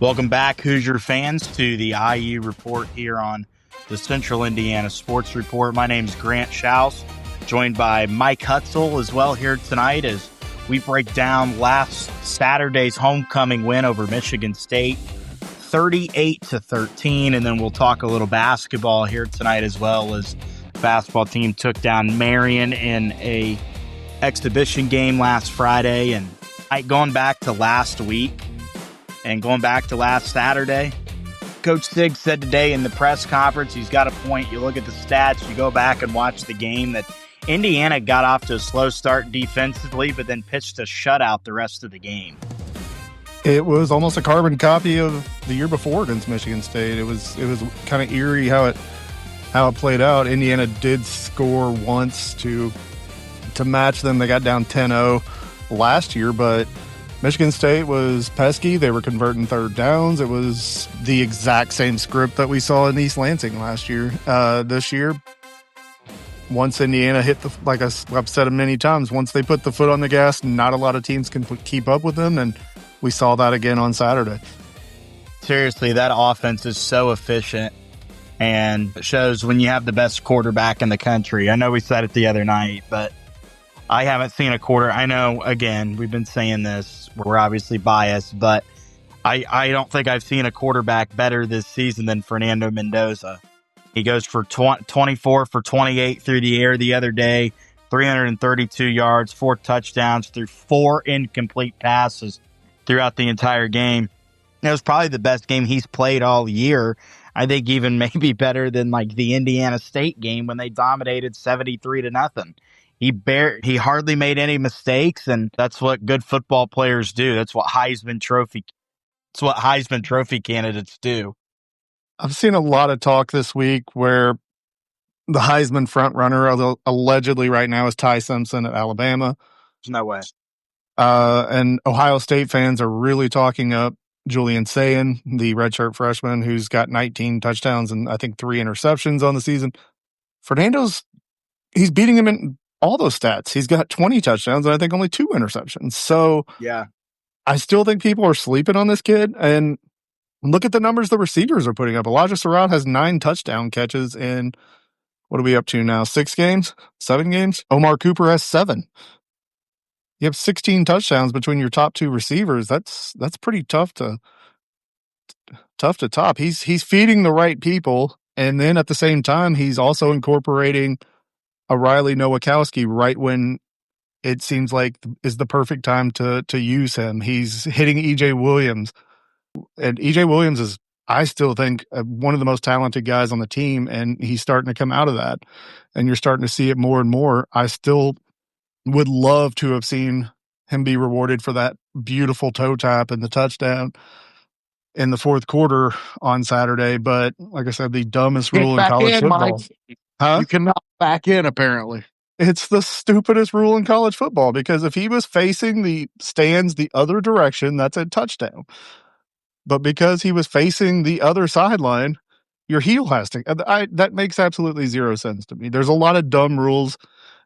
Welcome back, Hoosier fans, to the IU Report here on the Central Indiana Sports Report. My name is Grant Shouse, joined by Mike Hutsell as well here tonight as we break down last Saturday's homecoming win over Michigan State, 38-13, and then we'll talk a little basketball here tonight as well as the basketball team took down Marian in a exhibition game last Friday. And going back to last week, and going back to last Saturday, Coach Sig said today in the press conference, he's got a point. You look at the stats, you go back and watch the game, that Indiana got off to a slow start defensively, but then pitched a shutout the rest of the game. It was almost a carbon copy of the year before against Michigan State. It was kind of eerie how it played out. Indiana did score once to match them. They got down 10-0 last year, but Michigan State was pesky. They were converting third downs. It was the exact same script that we saw in East Lansing last year. This year, once Indiana hit like I've said it many times, once they put the foot on the gas, not a lot of teams can keep up with them, and we saw that again on Saturday. Seriously, that offense is so efficient, and it shows when you have the best quarterback in the country. I know we said it the other night, but I haven't seen a quarter. I know, again, we've been saying this. We're obviously biased, but I don't think I've seen a quarterback better this season than Fernando Mendoza. He goes for 24 for 28 through the air the other day, 332 yards, 4 touchdowns through 4 incomplete passes throughout the entire game. It was probably the best game he's played all year. I think even maybe better than like the Indiana State game when they dominated 73-0. He hardly made any mistakes, and that's what good football players do. That's what Heisman Trophy candidates do. I've seen a lot of talk this week where the Heisman frontrunner allegedly right now is Ty Simpson at Alabama. There's no way. And Ohio State fans are really talking up Julian Sayin, the redshirt freshman who's got 19 touchdowns and I think 3 interceptions on the season. He's beating him in all those stats. He's got 20 touchdowns and I think only 2 interceptions. So yeah, I still think people are sleeping on this kid. And look at the numbers the receivers are putting up. Elijah Surratt has 9 touchdown catches in, what are we up to now? 6 games? 7 games? Omar Cooper has 7. You have 16 touchdowns between your top 2 receivers. That's pretty tough to top. He's feeding the right people, and then at the same time, he's also incorporating a Riley Nowakowski right when it seems like is the perfect time to use him. He's hitting EJ Williams, and EJ Williams is, I still think, one of the most talented guys on the team, and he's starting to come out of that, and you're starting to see it more and more. I still would love to have seen him be rewarded for that beautiful toe tap and the touchdown in the fourth quarter on Saturday. But like I said, the dumbest rule in college football. Huh? You cannot back in, apparently. It's the stupidest rule in college football, because if he was facing the stands the other direction, that's a touchdown. But because he was facing the other sideline, your heel has to. That makes absolutely zero sense to me. There's a lot of dumb rules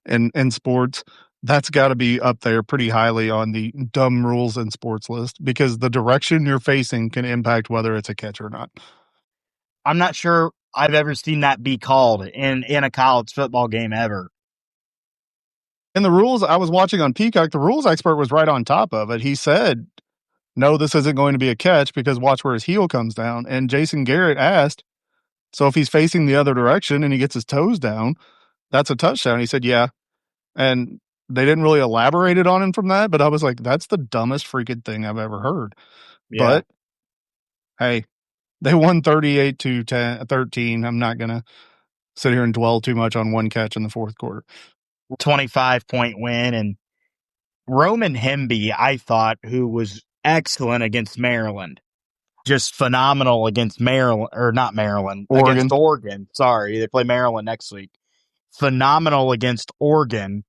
in sports. That's got to be up there pretty highly on the dumb rules in sports list, because the direction you're facing can impact whether it's a catch or not. I'm not sure I've ever seen that be called in a college football game ever. And the rules I was watching on Peacock, the rules expert was right on top of it. He said, no, this isn't going to be a catch because watch where his heel comes down. And Jason Garrett asked, so if he's facing the other direction and he gets his toes down, that's a touchdown. He said, yeah. And they didn't really elaborate it on him from that, but I was like, that's the dumbest freaking thing I've ever heard. Yeah. But hey, they won 38-13. I'm not going to sit here and dwell too much on one catch in the fourth quarter. 25-point win. And Roman Hemby, I thought, who was excellent against Maryland, just phenomenal against Maryland, or not Maryland, against Oregon. Sorry, they play Maryland next week. Phenomenal against Oregon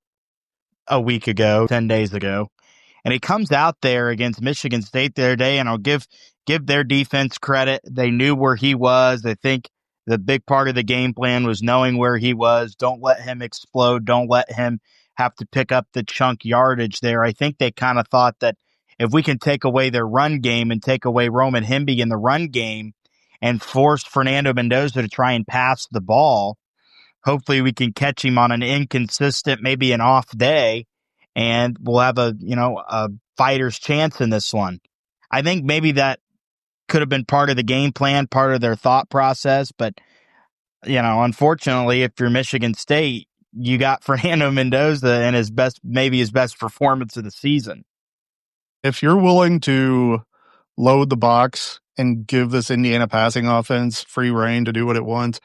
a week ago, 10 days ago. And he comes out there against Michigan State the other day, and I'll give their defense credit. They knew where he was. I think the big part of the game plan was knowing where he was. Don't let him explode. Don't let him have to pick up the chunk yardage there. I think they kind of thought that if we can take away their run game and take away Roman Hemby in the run game and force Fernando Mendoza to try and pass the ball, hopefully we can catch him on an inconsistent, maybe an off day, and we'll have a fighter's chance in this one. I think maybe that could have been part of the game plan, part of their thought process, but unfortunately, if you're Michigan State, you got Fernando Mendoza in his best performance of the season. If you're willing to load the box and give this Indiana passing offense free reign to do what it wants,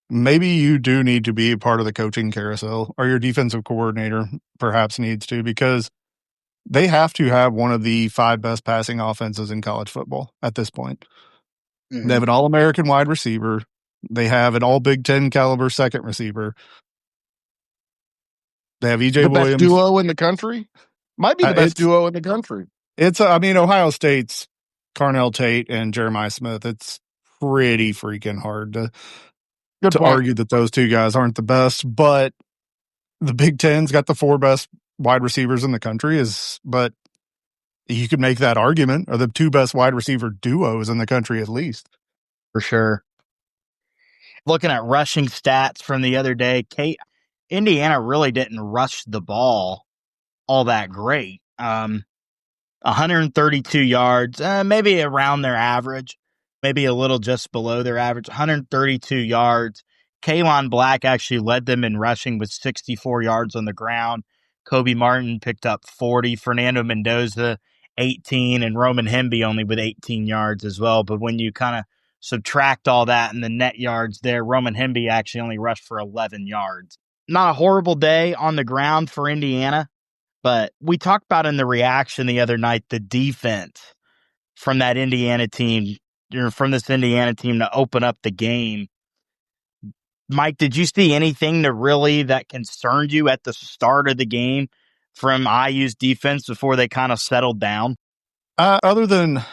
maybe you do need to be a part of the coaching carousel, or your defensive coordinator perhaps needs to, because they have to have one of the 5 best passing offenses in college football at this point. Mm-hmm. They have an All-American wide receiver. They have an All-Big Ten caliber second receiver. They have E.J. Williams. The best duo in the country? Might be the best duo in the country. Ohio State's Carnell Tate and Jeremiah Smith. It's pretty freaking hard to argue that those two guys aren't the best, but the Big Ten's got the 4 best wide receivers in the country, but you could make that argument, or the 2 best wide receiver duos in the country at least. For sure. Looking at rushing stats from the other day, Indiana really didn't rush the ball all that great. 132 yards, maybe around their average, maybe a little just below their average, 132 yards. Kaylon Black actually led them in rushing with 64 yards on the ground. Kobe Martin picked up 40, Fernando Mendoza 18, and Roman Hemby only with 18 yards as well. But when you kind of subtract all that and the net yards there, Roman Hemby actually only rushed for 11 yards. Not a horrible day on the ground for Indiana, but we talked about in the reaction the other night, the defense from that Indiana team, from this Indiana team to open up the game. Mike, did you see anything that concerned you at the start of the game from IU's defense before they kind of settled down? Other than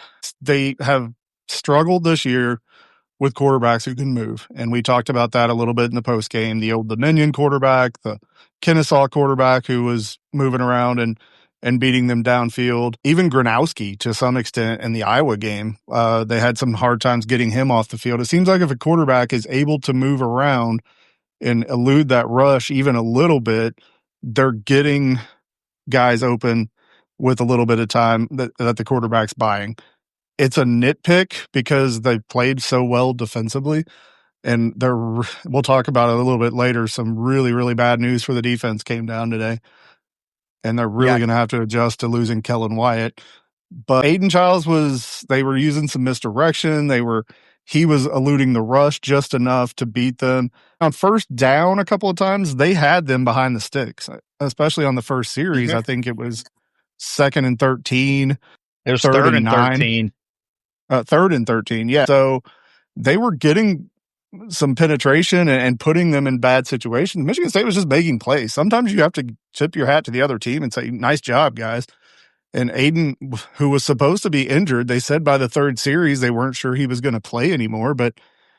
they have struggled this year with quarterbacks who can move. And we talked about that a little bit in the post game. The Old Dominion quarterback, the Kennesaw quarterback who was moving around and beating them downfield. Even Gronowski, to some extent, in the Iowa game, they had some hard times getting him off the field. It seems like if a quarterback is able to move around and elude that rush even a little bit, they're getting guys open with a little bit of time that the quarterback's buying. It's a nitpick because they played so well defensively, and we'll talk about it a little bit later. Some really, really bad news for the defense came down today, and they're really going to have to adjust to losing Kellen Wyatt. But Aiden Childs they were using some misdirection. He was eluding the rush just enough to beat them. On first down a couple of times, they had them behind the sticks, especially on the first series. Mm-hmm. I think it was 2nd and 13. It was 3rd and 13. 3rd and 13, yeah. So they were getting some penetration and putting them in bad situations. Michigan State was just making plays. Sometimes you have to tip your hat to the other team and say, nice job, guys. And Aiden, who was supposed to be injured, they said by the 3rd series they weren't sure he was going to play anymore, but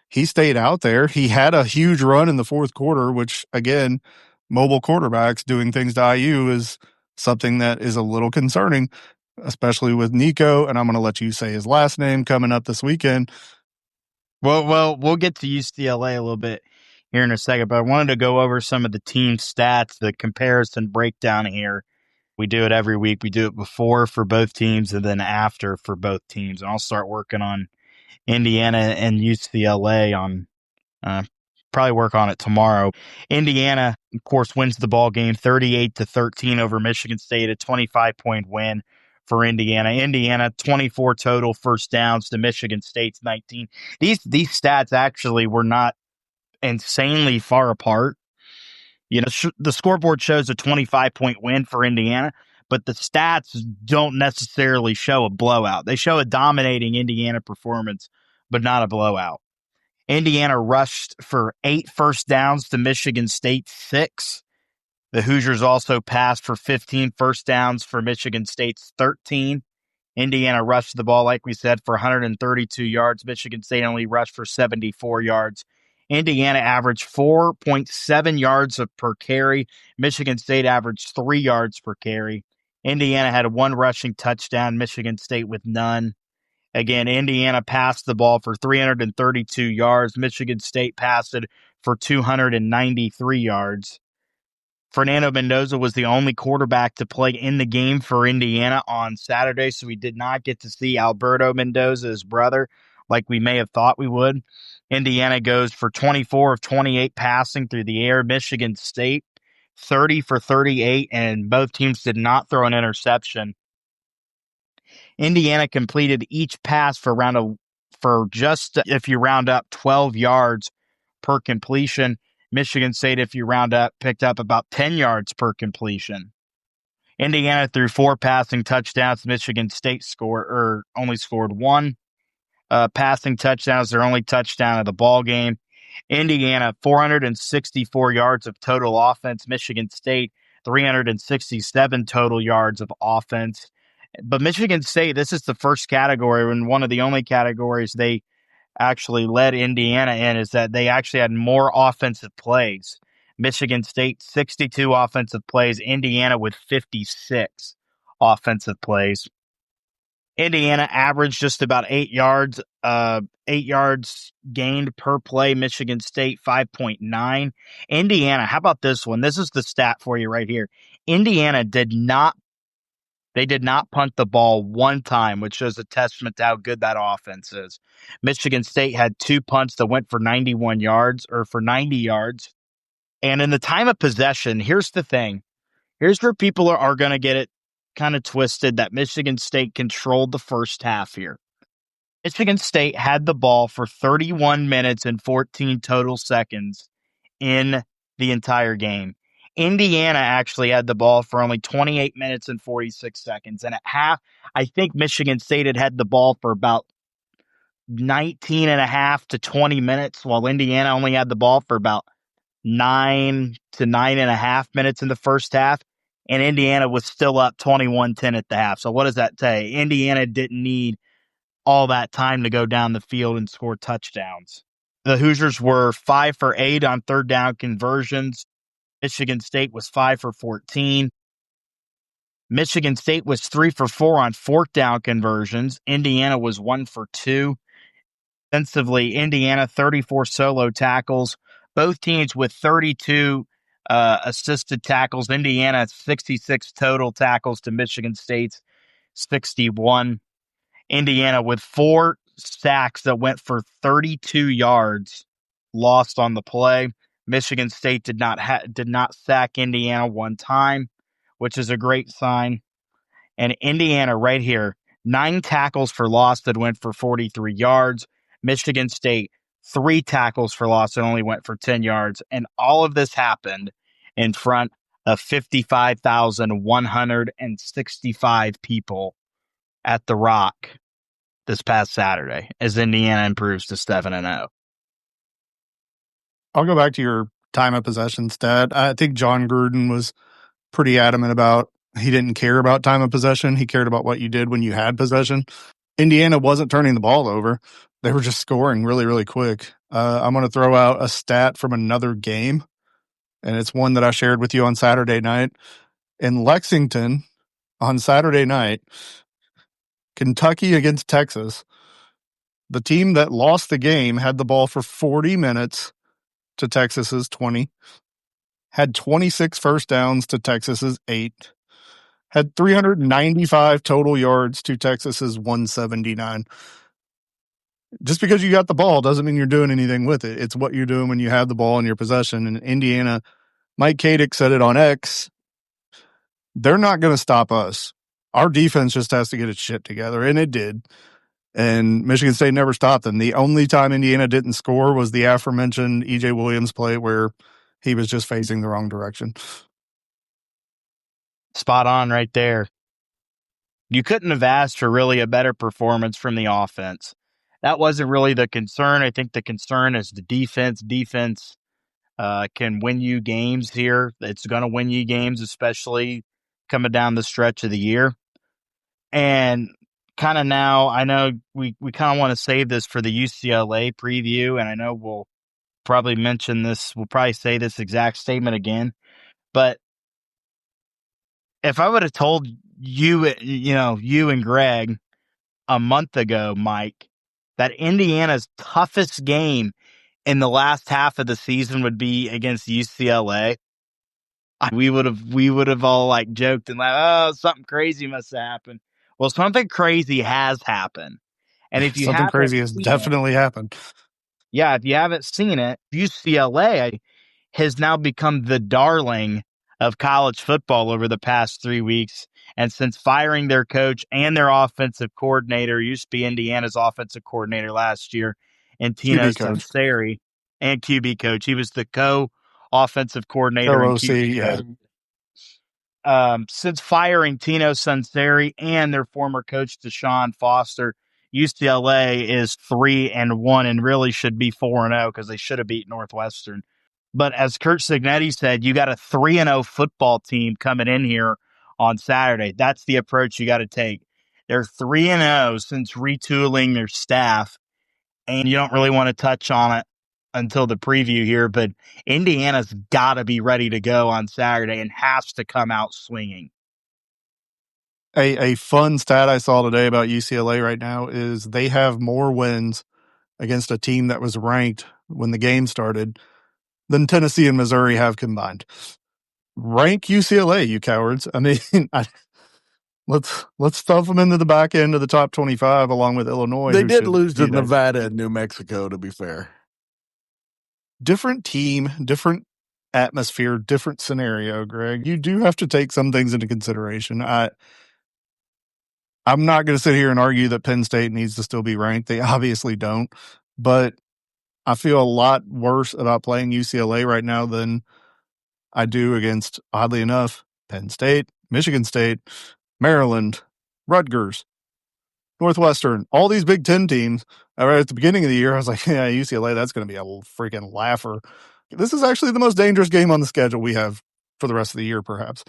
he stayed out there. He had a huge run in the 4th quarter, which, again, mobile quarterbacks doing things to IU is something that is a little concerning, especially with Nico, and I'm going to let you say his last name, coming up this weekend. Well, we'll get to UCLA a little bit here in a second, but I wanted to go over some of the team stats, the comparison breakdown here. We do it every week. We do it before for both teams and then after for both teams. And I'll start working on Indiana and UCLA on probably work on it tomorrow. Indiana, of course, wins the ball game 38-13 over Michigan State, a 25-point win for Indiana. Indiana, 24 total first downs to Michigan State's 19. These stats actually were not insanely far apart. The scoreboard shows a 25-point win for Indiana, but the stats don't necessarily show a blowout. They show a dominating Indiana performance, but not a blowout. Indiana rushed for 8 first downs to Michigan State 6. The Hoosiers also passed for 15 first downs for Michigan State's 13. Indiana rushed the ball, like we said, for 132 yards. Michigan State only rushed for 74 yards. Indiana averaged 4.7 yards per carry. Michigan State averaged 3 yards per carry. Indiana had one rushing touchdown, Michigan State with none. Again, Indiana passed the ball for 332 yards. Michigan State passed it for 293 yards. Fernando Mendoza was the only quarterback to play in the game for Indiana on Saturday, so we did not get to see Alberto Mendoza, his brother, like we may have thought we would. Indiana goes for 24 of 28 passing through the air. Michigan State, 30 for 38, and both teams did not throw an interception. Indiana completed each pass for just, if you round up, 12 yards per completion. Michigan State, if you round up, picked up about 10 yards per completion. Indiana threw 4 passing touchdowns. Michigan State only scored 1 passing touchdowns. Their only touchdown of the ball game. Indiana, 464 yards of total offense. Michigan State, 367 total yards of offense. But Michigan State, this is the first category and one of the only categories they actually led Indiana in, is that they actually had more offensive plays. Michigan State, 62 offensive plays. Indiana with 56 offensive plays. Indiana averaged just about 8 yards gained per play. Michigan State, 5.9. Indiana, how about this one? This is the stat for you right here. Indiana did not punt the ball one time, which shows a testament to how good that offense is. Michigan State had 2 punts that went for 90 yards. And in the time of possession, here's the thing. Here's where people are going to get it kind of twisted, that Michigan State controlled the first half here. Michigan State had the ball for 31 minutes and 14 total seconds in the entire game. Indiana actually had the ball for only 28 minutes and 46 seconds. And at half, I think Michigan State had the ball for about 19 and a half to 20 minutes, while Indiana only had the ball for about 9 to 9.5 minutes in the first half. And Indiana was still up 21-10 at the half. So what does that say? Indiana didn't need all that time to go down the field and score touchdowns. The Hoosiers were 5 for 8 on third down conversions. Michigan State was 5 for 14. Michigan State was 3 for 4 on fourth down conversions. Indiana was 1 for 2. Defensively, Indiana 34 solo tackles. Both teams with 32 assisted tackles. Indiana 66 total tackles to Michigan State's 61. Indiana with 4 sacks that went for 32 yards lost on the play. Michigan State did not sack Indiana one time, which is a great sign. And Indiana right here, 9 tackles for loss that went for 43 yards. Michigan State, 3 tackles for loss that only went for 10 yards. And all of this happened in front of 55,165 people at the Rock this past Saturday as Indiana improves to 7-0. I'll go back to your time of possession stat. I think John Gruden was pretty adamant about he didn't care about time of possession. He cared about what you did when you had possession. Indiana wasn't turning the ball over. They were just scoring really, really quick. I'm going to throw out a stat from another game, and it's one that I shared with you on Saturday night. In Lexington, on Saturday night, Kentucky against Texas, the team that lost the game had the ball for 40 minutes to Texas's 20, had 26 first downs to Texas's 8, had 395 total yards to Texas's 179. Just because you got the ball doesn't mean you're doing anything with it. It's what you're doing when you have the ball in your possession. And Indiana, Mike Kadick said it on X, they're not going to stop us. Our defense just has to get its shit together, and it did. And Michigan State never stopped them. The only time Indiana didn't score was the aforementioned E.J. Williams play where he was just facing the wrong direction. Spot on right there. You couldn't have asked for really a better performance from the offense. That wasn't really the concern. I think the concern is the defense. Defense can win you games here. It's going to win you games, especially coming down the stretch of the year. And kind of now, I know we kind of want to save this for the UCLA preview, and I know we'll probably mention this. We'll probably say this exact statement again. But if I would have told you and Greg a month ago, Mike, that Indiana's toughest game in the last half of the season would be against UCLA. We would have all like joked and laughed, oh, something crazy must have happened. Well, something crazy has happened. And if you Something haven't crazy has seen definitely happened. Yeah, if you haven't seen it, UCLA has now become the darling of college football over the past 3 weeks. And since firing their coach and their offensive coordinator, used to be Indiana's offensive coordinator last year, and Tino QB coach. Sunseri, and QB coach. He was the co-offensive coordinator and OC, QB yeah. coach. Since firing Tino Sunseri and their former coach Deshaun Foster, UCLA is 3-1 and really should be 4-0 because they should have beat Northwestern. But as Kurt Cignetti said, you got a 3-0 football team coming in here on Saturday. That's the approach you got to take. They're 3-0 since retooling their staff, and you don't really want to touch on it until the preview here, but Indiana's got to be ready to go on Saturday and has to come out swinging. A fun stat I saw today about UCLA right now is they have more wins against a team that was ranked when the game started than Tennessee and Missouri have combined. Rank UCLA, you cowards. I mean, let's stuff them into the back end of the top 25 along with Illinois. They did lose to Nevada and New Mexico, to be fair. Different team, different atmosphere, different scenario, Greg. You do have to take some things into consideration. I'm not going to sit here and argue that Penn State needs to still be ranked. They obviously don't. But I feel a lot worse about playing UCLA right now than I do against, oddly enough, Penn State, Michigan State, Maryland, Rutgers, Northwestern, all these Big Ten teams. Right at the beginning of the year, I was like, yeah, UCLA, that's going to be a freaking laugher. This is actually the most dangerous game on the schedule we have for the rest of the year, perhaps.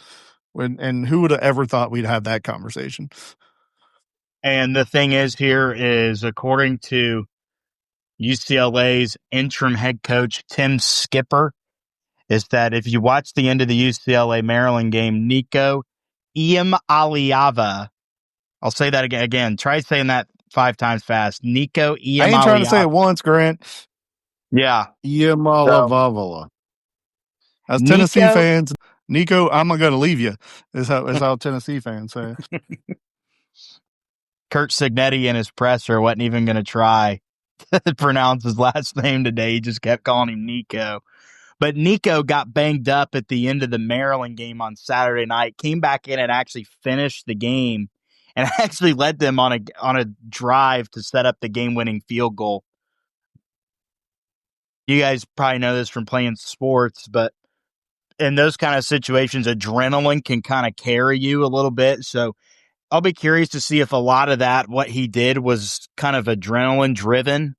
And who would have ever thought we'd have that conversation? And the thing is here is, according to UCLA's interim head coach, Tim Skipper, is that if you watch the end of the UCLA-Maryland game, Nico Iamaleava, I'll say that again. Try saying that 5 times fast. Nico Iamaleava. I ain't trying to say it once, Grant. Yeah. Iamaleava. As Tennessee fans, Nico, I'm going to leave you, is how Tennessee fans say it. Kurt Cignetti in his presser wasn't even going to try to pronounce his last name today. He just kept calling him Nico. But Nico got banged up at the end of the Maryland game on Saturday night, came back in and actually finished the game, and actually led them on a drive to set up the game-winning field goal. You guys probably know this from playing sports, but in those kind of situations, adrenaline can kind of carry you a little bit. So I'll be curious to see if a lot of that, what he did, was kind of adrenaline driven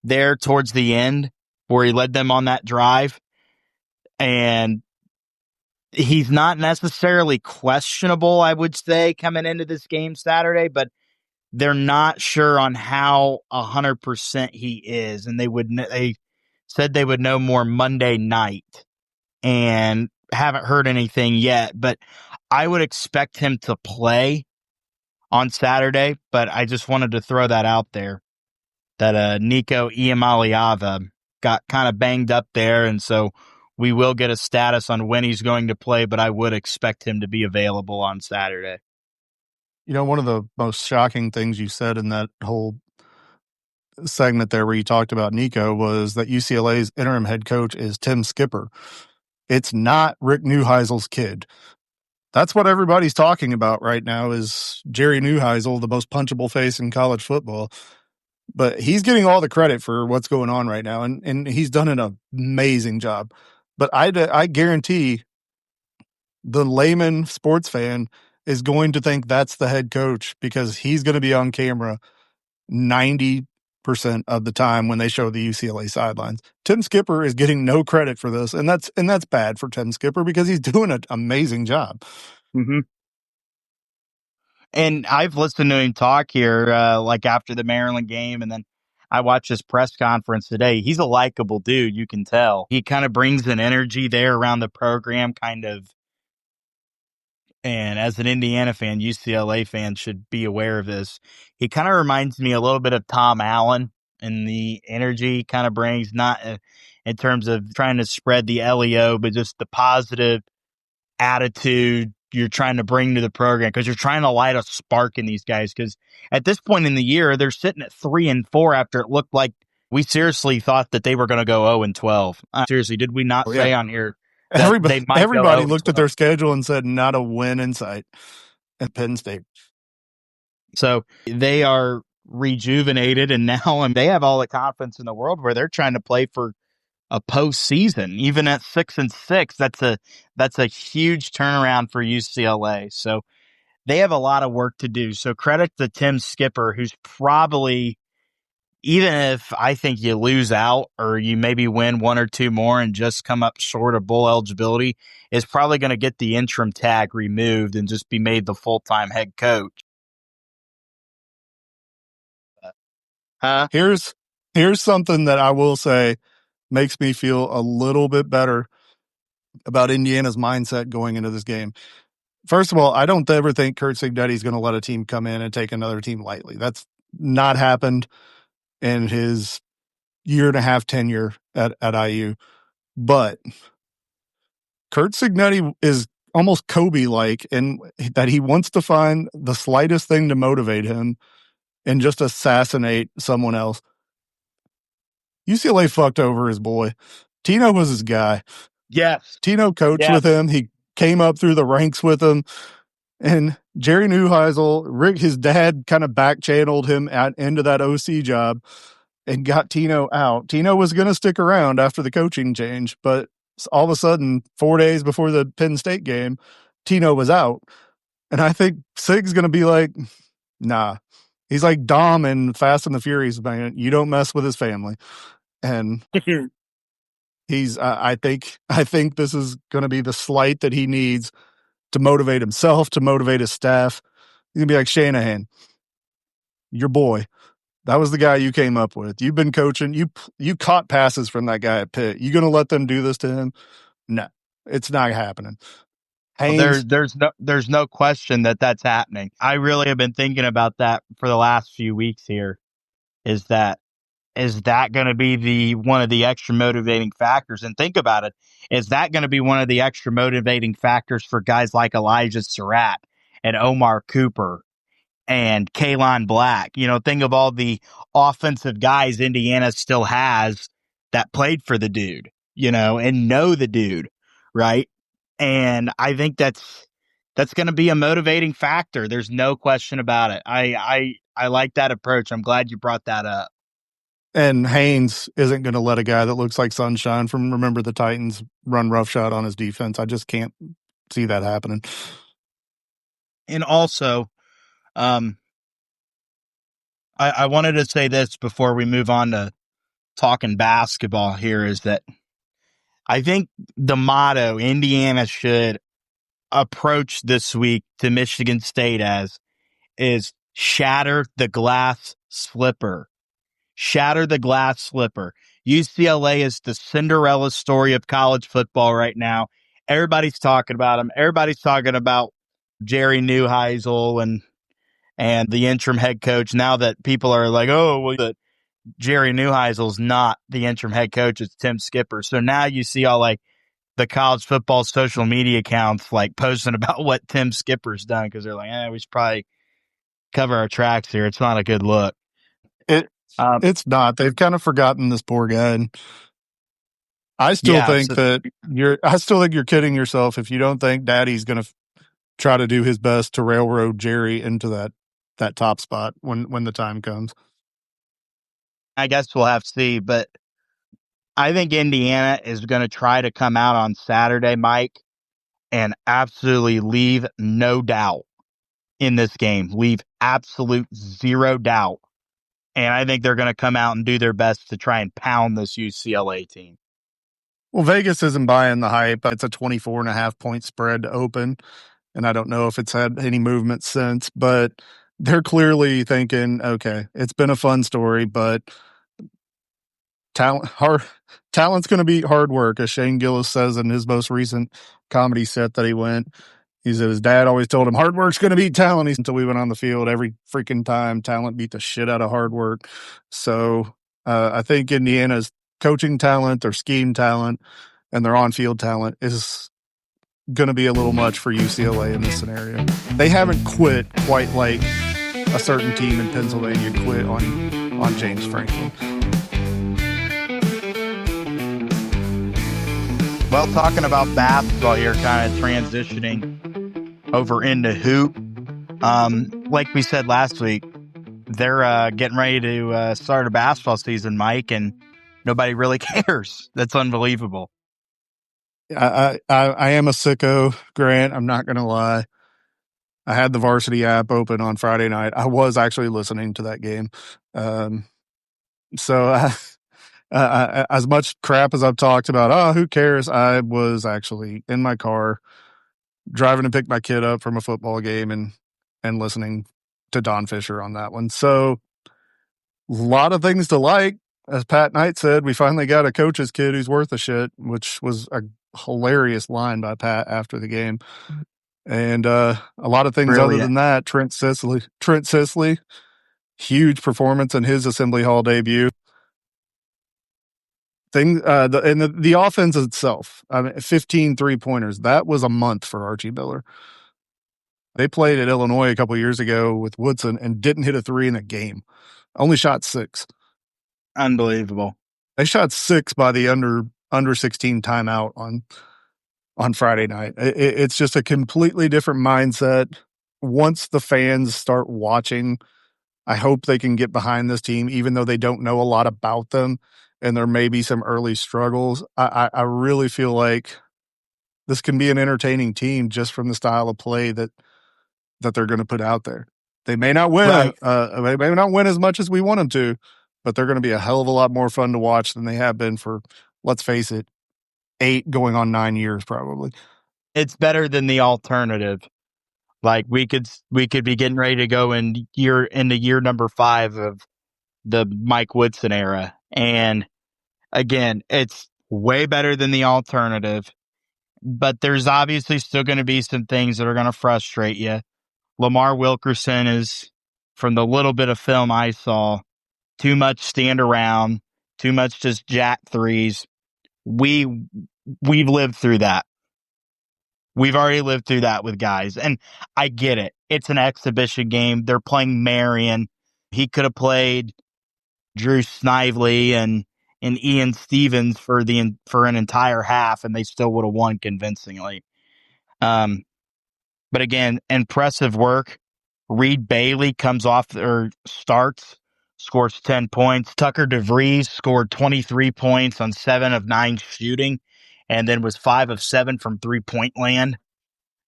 there towards the end where he led them on that drive. And he's not necessarily questionable, I would say, coming into this game Saturday, but they're not sure on how 100% he is. And they said they would know more Monday night, and haven't heard anything yet, but I would expect him to play on Saturday. But I just wanted to throw that out there, that Nico Iamaleava got kind of banged up there, and so we will get a status on when he's going to play, but I would expect him to be available on Saturday. You know, one of the most shocking things you said in that whole segment there where you talked about Nico was that UCLA's interim head coach is Tim Skipper. It's not Rick Neuheisel's kid. That's what everybody's talking about right now, is Jerry Neuheisel, the most punchable face in college football. But he's getting all the credit for what's going on right now, and he's done an amazing job. But I guarantee the layman sports fan is going to think that's the head coach because he's going to be on camera 90% of the time when they show the UCLA sidelines. Tim Skipper is getting no credit for this, and that's bad for Tim Skipper because he's doing an amazing job. Mm-hmm. And I've listened to him talk here, like after the Maryland game, and then I watched his press conference today. He's a likable dude, you can tell. He kind of brings an energy there around the program, kind of And as an Indiana fan, UCLA fan should be aware of this. He kind of reminds me a little bit of Tom Allen and the energy he kind of brings, not in terms of trying to spread the LEO, but just the positive attitude you're trying to bring to the program, because you're trying to light a spark in these guys. Because at this point in the year, they're sitting at 3-4 after it looked like we seriously thought that they were going to go 0-12. Seriously, did we not say on here that they might everybody go looked at their schedule and said not a win in sight at Penn State? So they are rejuvenated, and now they have all the confidence in the world where they're trying to play for a postseason, even at 6-6. That's a huge turnaround for UCLA. So they have a lot of work to do. So credit to Tim Skipper, who's probably, even if I think you lose out or you maybe win one or two more and just come up short of bowl eligibility, is probably going to get the interim tag removed and just be made the full-time head coach. Here's something that I will say makes me feel a little bit better about Indiana's mindset going into this game. First of all, I don't ever think Curt Cignetti's going to let a team come in and take another team lightly. That's not happened in his year-and-a-half tenure at IU. But Curt Cignetti is almost Kobe-like in that he wants to find the slightest thing to motivate him and just assassinate someone else. UCLA fucked over his boy. Tino was his guy. Yes. Tino coached with him. He came up through the ranks with him. And Jerry Neuheisel, Rick, his dad, kind of back-channeled him into that OC job and got Tino out. Tino was going to stick around after the coaching change, but all of a sudden, 4 days before the Penn State game, Tino was out. And I think Sig's going to be like, nah. He's like Dom in Fast and the Furious, man. You don't mess with his family. And he's, I think this is going to be the slight that he needs to motivate himself, to motivate his staff. He's going to be like, Shanahan, your boy. That was the guy you came up with. You've been coaching. You caught passes from that guy at Pitt. You going to let them do this to him? No, it's not happening. Haynes, there's no question that that's happening. I really have been thinking about that for the last few weeks here. Is that going to be one of the extra motivating factors? And think about it. Is that going to be one of the extra motivating factors for guys like Elijah Surratt and Omar Cooper and Kaylon Black? You know, think of all the offensive guys Indiana still has that played for the dude, you know, and know the dude, right? And I think that's going to be a motivating factor. There's no question about it. I like that approach. I'm glad you brought that up. And Haynes isn't going to let a guy that looks like Sunshine from Remember the Titans run roughshod on his defense. I just can't see that happening. And also, I wanted to say this before we move on to talking basketball here, is that I think the motto Indiana should approach this week to Michigan State is shatter the glass slipper. Shatter the glass slipper. UCLA is the Cinderella story of college football right now. Everybody's talking about him. Everybody's talking about Jerry Neuheisel and the interim head coach. Now that people are like, oh, well, that Jerry Neuheisel's not the interim head coach, it's Tim Skipper. So now you see all like the college football social media accounts like posting about what Tim Skipper's done, because they're like, we should probably cover our tracks here. It's not a good look. It's not. They've kind of forgotten this poor guy. And I still think you're kidding yourself if you don't think Daddy's going to try to do his best to railroad Jerry into that top spot when the time comes. I guess we'll have to see, but I think Indiana is going to try to come out on Saturday, Mike, and absolutely leave no doubt in this game. Leave absolute zero doubt. And I think they're going to come out and do their best to try and pound this UCLA team. Well, Vegas isn't buying the hype. It's a 24.5 point spread to open. And I don't know if it's had any movement since, but they're clearly thinking, okay, it's been a fun story, but talent's going to beat hard work, as Shane Gillis says in his most recent comedy set that he went. He said his dad always told him hard work's going to beat talent. Until we went on the field, every freaking time talent beat the shit out of hard work. So I think Indiana's coaching talent, their scheme talent, and their on-field talent is going to be a little much for UCLA in this scenario. They haven't quit quite like a certain team in Pennsylvania quit on James Franklin. Well, talking about basketball here, kind of transitioning over into hoop. Like we said last week, they're getting ready to start a basketball season, Mike, and nobody really cares. That's unbelievable. I am a sicko, Grant. I'm not going to lie. I had the varsity app open on Friday night. I was actually listening to that game. So as much crap as I've talked about, who cares? I was actually in my car driving to pick my kid up from a football game and listening to Don Fisher on that one. So a lot of things to like. As Pat Knight said, we finally got a coach's kid who's worth a shit, which was a hilarious line by Pat after the game. And a lot of things Brilliant. other than that. Trent Sisley, huge performance in his Assembly Hall debut. The offense itself, 15 3-pointers. That was a month for Archie Miller. They played at Illinois a couple years ago with Woodson and didn't hit a three in a game. Only shot 6. Unbelievable. They shot 6 by the under 16 timeout on Friday night. It's just a completely different mindset. Once the fans start watching, I hope they can get behind this team, even though they don't know a lot about them and there may be some early struggles. I really feel like this can be an entertaining team just from the style of play that they're going to put out there. They may not win. Right. They may not win as much as we want them to, but they're going to be a hell of a lot more fun to watch than they have been for, let's face it, 8 going on 9 years probably. It's better than the alternative. Like we could be getting ready to go into year number 5 of the Mike Woodson era. And again, it's way better than the alternative, but there's obviously still going to be some things that are going to frustrate you. Lamar Wilkerson is, from the little bit of film I saw, too much stand around, too much just jack threes. We've lived through that. We've already lived through that with guys, and I get it. It's an exhibition game. They're playing Marian. He could have played Drew Snively and Ian Stevens for an entire half, and they still would have won convincingly. But again, impressive work. Reed Bailey starts, scores 10 points. Tucker DeVries scored 23 points on 7 of 9 shooting, and then was 5 of 7 from 3-point land.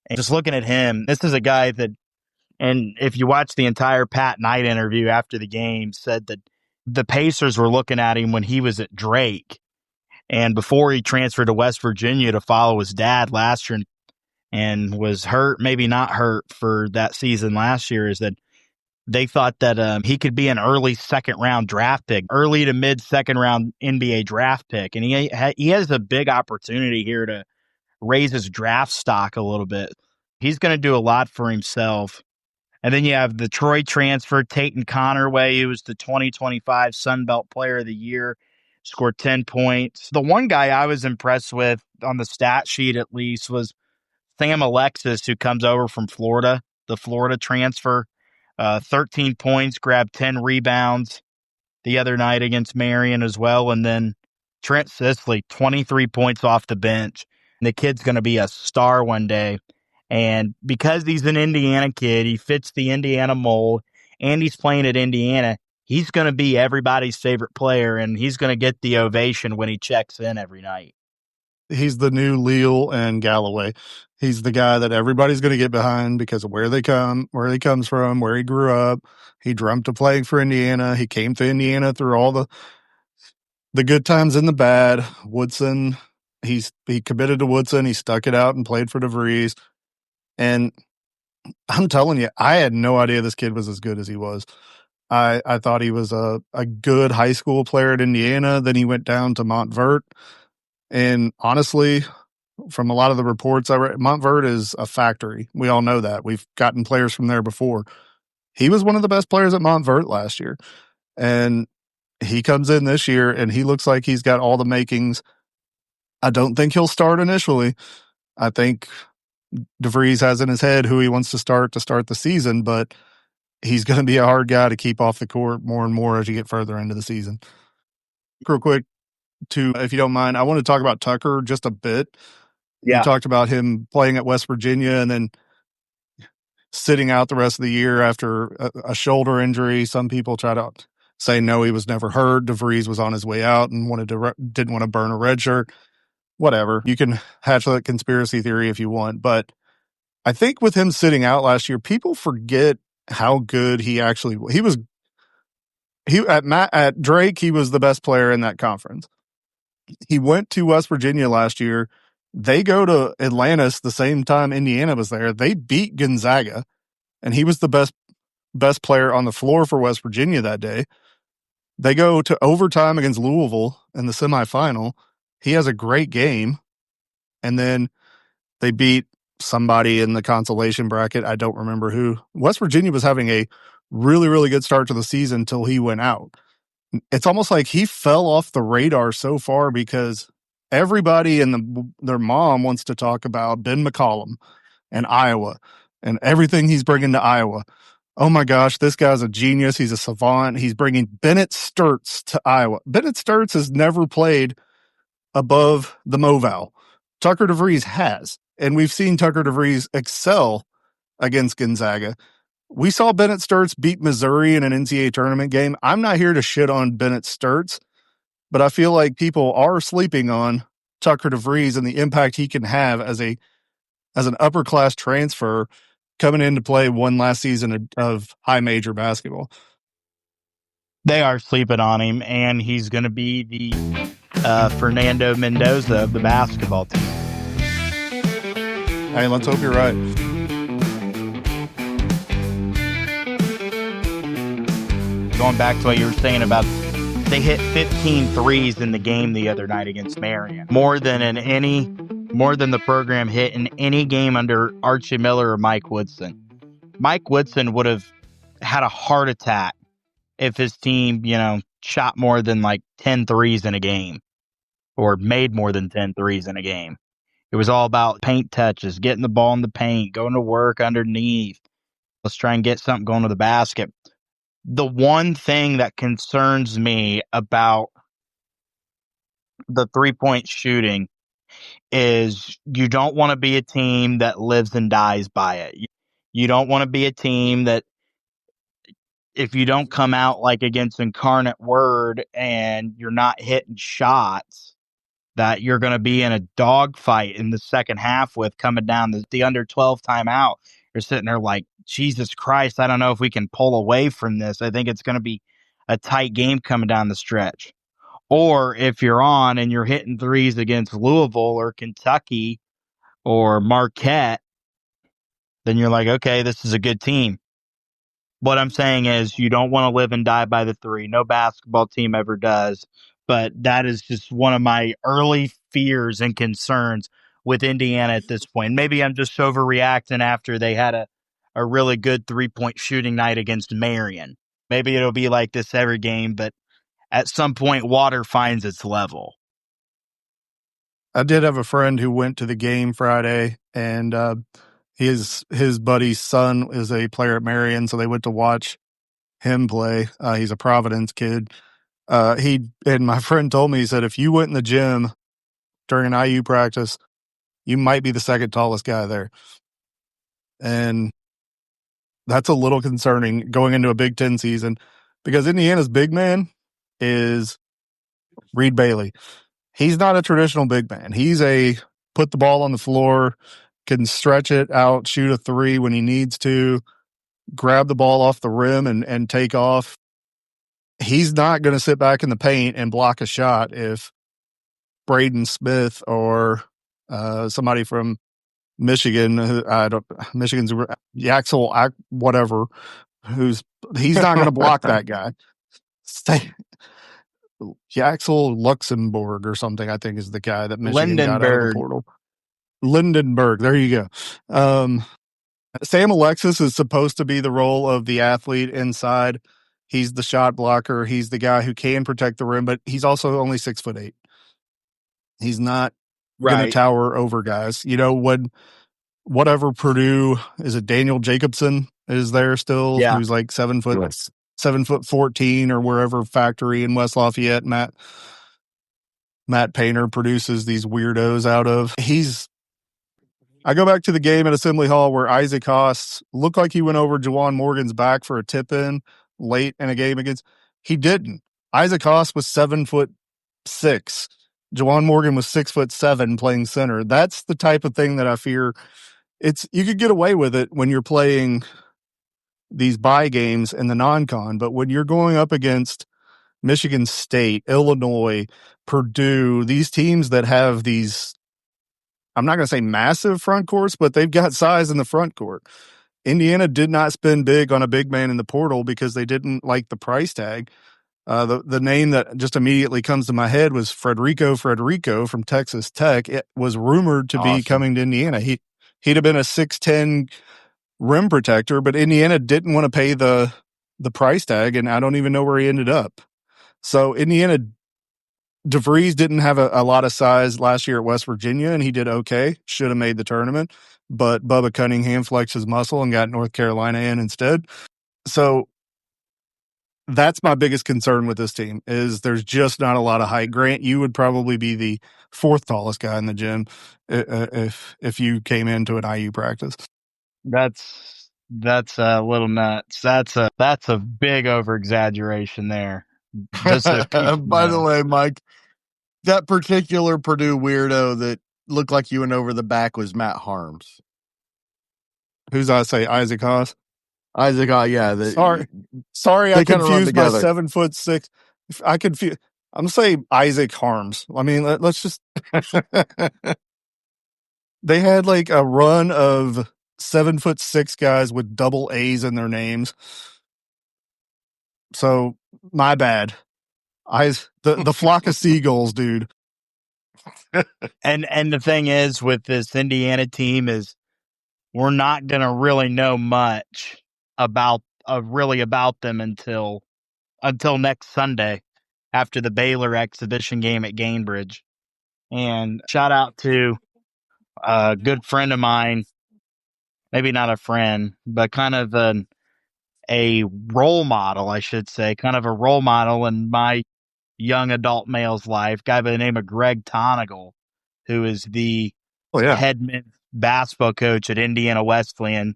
And just looking at him, this is a guy that, and if you watch the entire Pat Knight interview after the game, said that the Pacers were looking at him when he was at Drake and before he transferred to West Virginia to follow his dad last year and was hurt, maybe not hurt for that season last year, is that they thought that he could be an early second-round draft pick, early to mid-second-round NBA draft pick. And he has a big opportunity here to raise his draft stock a little bit. He's going to do a lot for himself. And then you have the Troy transfer, Tayton Connerway, who was the 2025 Sun Belt Player of the Year, scored 10 points. The one guy I was impressed with on the stat sheet, at least, was Sam Alexis, who comes over from Florida, the Florida transfer. 13 points, grabbed 10 rebounds the other night against Marian as well. And then Trent Sisley, 23 points off the bench. The kid's going to be a star one day. And because he's an Indiana kid, he fits the Indiana mold, and he's playing at Indiana, he's going to be everybody's favorite player, and he's going to get the ovation when he checks in every night. He's the new Leal and Galloway. He's the guy that everybody's going to get behind because of where he comes from, where he grew up. He dreamt of playing for Indiana. He came to Indiana through all the good times and the bad. Woodson, he committed to Woodson. He stuck it out and played for DeVries. And I'm telling you, I had no idea this kid was as good as he was. I thought he was a good high school player at Indiana. Then he went down to Montverde. And honestly, from a lot of the reports I read, Montverde is a factory. We all know that. We've gotten players from there before. He was one of the best players at Montverde last year. And he comes in this year and he looks like he's got all the makings. I don't think he'll start initially. I think DeVries has in his head who he wants to start the season, but he's going to be a hard guy to keep off the court more and more as you get further into the season. Real quick, if you don't mind, I want to talk about Tucker just a bit. Yeah. You talked about him playing at West Virginia and then sitting out the rest of the year after a shoulder injury. Some people try to say no, he was never hurt. DeVries was on his way out and didn't want to burn a red shirt. Whatever. You can hatch that conspiracy theory if you want, but I think with him sitting out last year, people forget how good he actually was. At Drake, he was the best player in that conference. He went to West Virginia last year. They go to Atlantis the same time Indiana was there. They beat Gonzaga, and he was the best player on the floor for West Virginia that day. They go to overtime against Louisville in the semifinal. He has a great game, and then they beat somebody in the consolation bracket. I don't remember who. West Virginia was having a really, really good start to the season until he went out. It's almost like he fell off the radar so far because everybody and their mom wants to talk about Ben McCollum and Iowa and everything he's bringing to Iowa. Oh my gosh, this guy's a genius. He's a savant. He's bringing Bennett Sturts to Iowa. Bennett Sturts has never played above the Moval. Tucker DeVries has. And we've seen Tucker DeVries excel against Gonzaga. We saw Bennett Sturts beat Missouri in an NCAA tournament game. I'm not here to shit on Bennett Sturts, but I feel like people are sleeping on Tucker DeVries and the impact he can have as an upper class transfer coming in to play one last season of high major basketball. They are sleeping on him, and he's going to be the Fernando Mendoza of the basketball team. Hey, let's hope you're right. Going back to what you were saying about they hit 15 threes in the game the other night against Marian. More than the program hit in any game under Archie Miller or Mike Woodson. Mike Woodson would have had a heart attack if his team, shot more than like 10 threes in a game or made more than 10 threes in a game. It was all about paint touches, getting the ball in the paint, going to work underneath. Let's try and get something going to the basket. The one thing that concerns me about the three-point shooting is you don't want to be a team that lives and dies by it. You don't want to be a team that if you don't come out like against Incarnate Word and you're not hitting shots, that you're going to be in a dogfight in the second half with coming down the under 12 timeout. You're sitting there like, Jesus Christ, I don't know if we can pull away from this. I think it's going to be a tight game coming down the stretch. Or if you're on and you're hitting threes against Louisville or Kentucky or Marquette, then you're like, okay, this is a good team. What I'm saying is you don't want to live and die by the three. No basketball team ever does. But that is just one of my early fears and concerns with Indiana at this point. Maybe I'm just overreacting after they had a really good three-point shooting night against Marian. Maybe it'll be like this every game, but at some point, water finds its level. I did have a friend who went to the game Friday, and his buddy's son is a player at Marian, so they went to watch him play. He's a Providence kid. And my friend told me, he said, if you went in the gym during an IU practice, you might be the second tallest guy there. And that's a little concerning going into a Big Ten season because Indiana's big man is Reed Bailey. He's not a traditional big man. He's a put the ball on the floor, can stretch it out, shoot a three when he needs to, grab the ball off the rim and take off. He's not going to sit back in the paint and block a shot if Braden Smith or somebody from Michigan, Michigan's Yaxel, whatever, he's not going to block that guy. Yaxel Luxembourg or something, I think, is the guy that Michigan got out of the portal. Lindenberg. There you go. Sam Alexis is supposed to be the role of the athlete inside. He's the shot blocker. He's the guy who can protect the rim, but he's also only 6'8". He's not going to tower over guys. You know, whatever Purdue, is it Daniel Jacobson is there still? Yeah. Who's like 7'14" or wherever factory in West Lafayette Matt Painter produces these weirdos out of. I go back to the game at Assembly Hall where Isaac Haas looked like he went over Juwan Morgan's back for a tip-in late in a game against. He didn't. Isaac Haas was 7'6". Juwan Morgan was 6'7" playing center. That's the type of thing that I fear. You could get away with it when you're playing these bye games in the non-con, but when you're going up against Michigan State, Illinois, Purdue, these teams that have these, I'm not going to say massive front courts, but they've got size in the front court. Indiana did not spend big on a big man in the portal because they didn't like the price tag. The name that just immediately comes to my head was Frederico from Texas Tech. It was rumored to be coming to Indiana. He'd have been a 6'10" rim protector, but Indiana didn't want to pay the price tag, and I don't even know where he ended up. So Indiana, DeVries didn't have a lot of size last year at West Virginia, and he did okay. Should have made the tournament, but Bubba Cunningham flexed his muscle and got North Carolina in instead. So that's my biggest concern with this team is there's just not a lot of height. Grant, you would probably be the fourth tallest guy in the gym if you came into an IU practice. That's a little nuts. That's a big over exaggeration there. Just by the way, Mike, that particular Purdue weirdo that looked like you went over the back was Matt Harms. Who's I say Isaac Haas? Isaac Haas, yeah. Sorry, I confused my 7'6". I'm saying Isaac Harms. I mean, let's just. They had like a run of 7'6" guys with double A's in their names. So my bad. The flock of seagulls, dude. And the thing is with this Indiana team is we're not going to really know much about them until next Sunday after the Baylor exhibition game at Gainbridge. And shout out to a good friend of mine, maybe not a friend, but kind of a role model, I should say, kind of a role model in my young adult male's life, guy by the name of Greg Tonigal, who is the head men's basketball coach at Indiana Wesleyan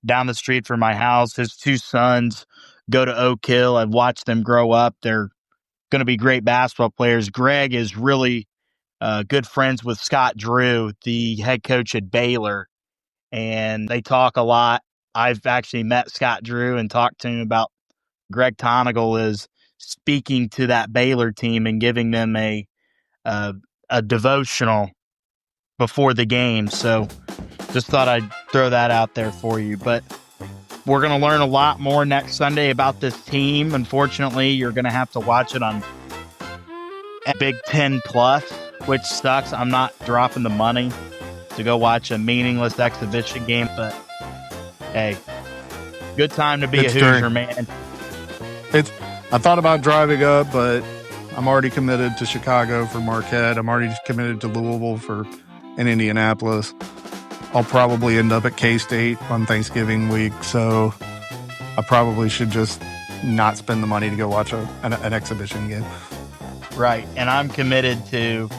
down the street from my house. His two sons go to Oak Hill. I've watched them grow up. They're going to be great basketball players. Greg is really good friends with Scott Drew, the head coach at Baylor, and they talk a lot. I've actually met Scott Drew and talked to him about Greg Tonigal is speaking to that Baylor team and giving them a devotional before the game. So just thought I'd throw that out there for you. But we're going to learn a lot more next Sunday about this team. Unfortunately, you're going to have to watch it on Big Ten Plus, which sucks. I'm not dropping the money to go watch a meaningless exhibition game, but hey, good time to be a Hoosier, man. I thought about driving up, but I'm already committed to Chicago for Marquette. I'm already committed to Louisville in Indianapolis. I'll probably end up at K-State on Thanksgiving week, so I probably should just not spend the money to go watch an exhibition game. Right, and I'm committed to,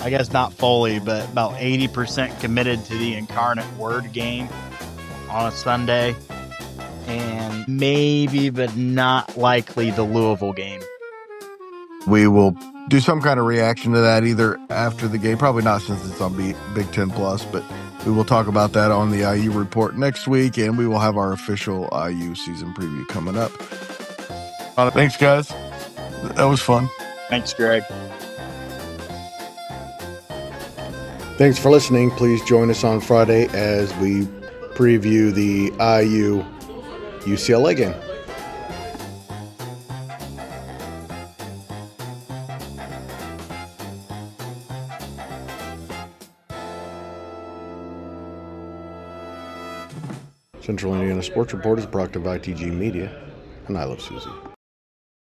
I guess not fully, but about 80% committed to the Incarnate Word game on a Sunday. And maybe, but not likely, the Louisville game. We will do some kind of reaction to that either after the game. Probably not since it's on Big Ten Plus, but we will talk about that on the IU report next week, and we will have our official IU season preview coming up. Thanks, guys. That was fun. Thanks, Greg. Thanks for listening. Please join us on Friday as we preview the IU UCLA game. Central Indiana Sports Report is brought to you by ITG Media, and I love Susie.